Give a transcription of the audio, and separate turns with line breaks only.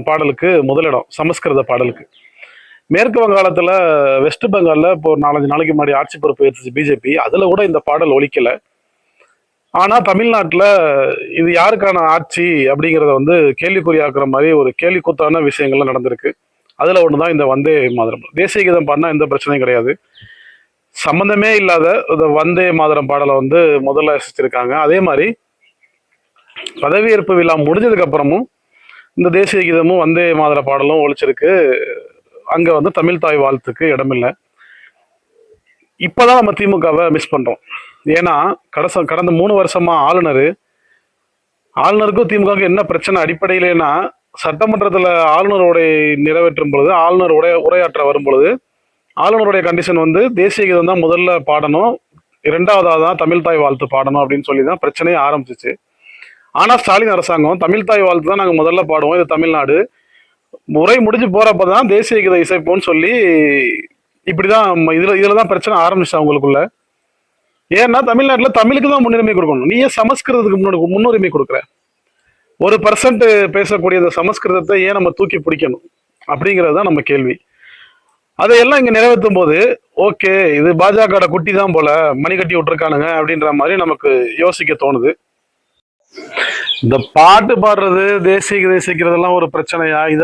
பாடலுக்கு முதலிடம் சமஸ்கிருத பாடலுக்கு. மேற்கு வங்காளத்துல வெஸ்ட் பெங்கால்ல இப்போ ஒரு 4-5 நாளைக்கு முன்னாடி ஆட்சி பொறுப்பு ஏற்றுச்சு பிஜேபி. அதுல கூட இந்த பாடல் ஒலிக்கல. ஆனா தமிழ்நாட்டுல இது யாருக்கான ஆட்சி அப்படிங்கிறத வந்து கேள்விக்குறியாக்குற மாதிரி ஒரு கேள்விக்கூத்தான விஷயங்கள்லாம் நடந்திருக்கு. அதுல ஒண்ணுதான் இந்த வந்தே மாதரம். தேசிய கீதம் பாடினா எந்த பிரச்சனையும் கிடையாது. சம்பந்தமே இல்லாத இந்த வந்தே மாதரம் பாடலை வந்து முதல்ல ரசிச்சிருக்காங்க. அதே மாதிரி பதவியேற்பு விழா முடிஞ்சதுக்கு அப்புறமும் இந்த தேசிய கீதமும் வந்தே மாதர பாடலும் ஒழிச்சிருக்கு. அங்க வந்து தமிழ் தாய் வாழ்த்துக்கு இடமில்லை. இப்பதான் நம்ம திமுகவை மிஸ் பண்றோம். ஏன்னா கடந்த 3 வருஷமா ஆளுநருக்கும் திமுகவுக்கும் என்ன பிரச்சனை அடிப்படையிலேன்னா, சட்டமன்றத்துல ஆளுநர் உரை நிறைவேற்றும் பொழுது, ஆளுநர் உரையாற்ற வரும் பொழுது, ஆளுநருடைய கண்டிஷன் வந்து தேசிய கீதம் தான் முதல்ல பாடணும், 2வதா தான் தமிழ் தாய் வாழ்த்து பாடணும் அப்படின்னு சொல்லி தான் பிரச்சனையே ஆரம்பிச்சிச்சு. ஆனா ஸ்டாலின் அரசாங்கம் தமிழ் தாய் வாழ்த்து தான் நாங்க முதல்ல பாடுவோம், இது தமிழ்நாடு, முறை முடிஞ்சு போறப்பதான் தேசிய கீத இசைப்போன்னு சொல்லி இப்படிதான் இதுலதான் பிரச்சனை ஆரம்பிச்சு அவங்களுக்குள்ள. ஏன்னா தமிழ்நாட்டுல தமிழுக்கு தான் முன்னுரிமை கொடுக்கணும். நீ ஏன் சமஸ்கிருதத்துக்கு முன்னுரிமை கொடுக்குற? 1% பேசக்கூடிய இந்த சமஸ்கிருதத்தை ஏன் நம்ம தூக்கி பிடிக்கணும் அப்படிங்கிறது தான் நம்ம கேள்வி. அதையெல்லாம் இங்க நிறைவேற்றும் போது ஓகே, இது பாஜக குட்டி தான் போல, மணி கட்டி விட்டுருக்கானுங்க அப்படின்ற மாதிரி நமக்கு யோசிக்க தோணுது. இந்த பாட்டு பாடுறது, தேசிய கீதை இசைக்கிறதெல்லாம் ஒரு பிரச்சனையா? இதை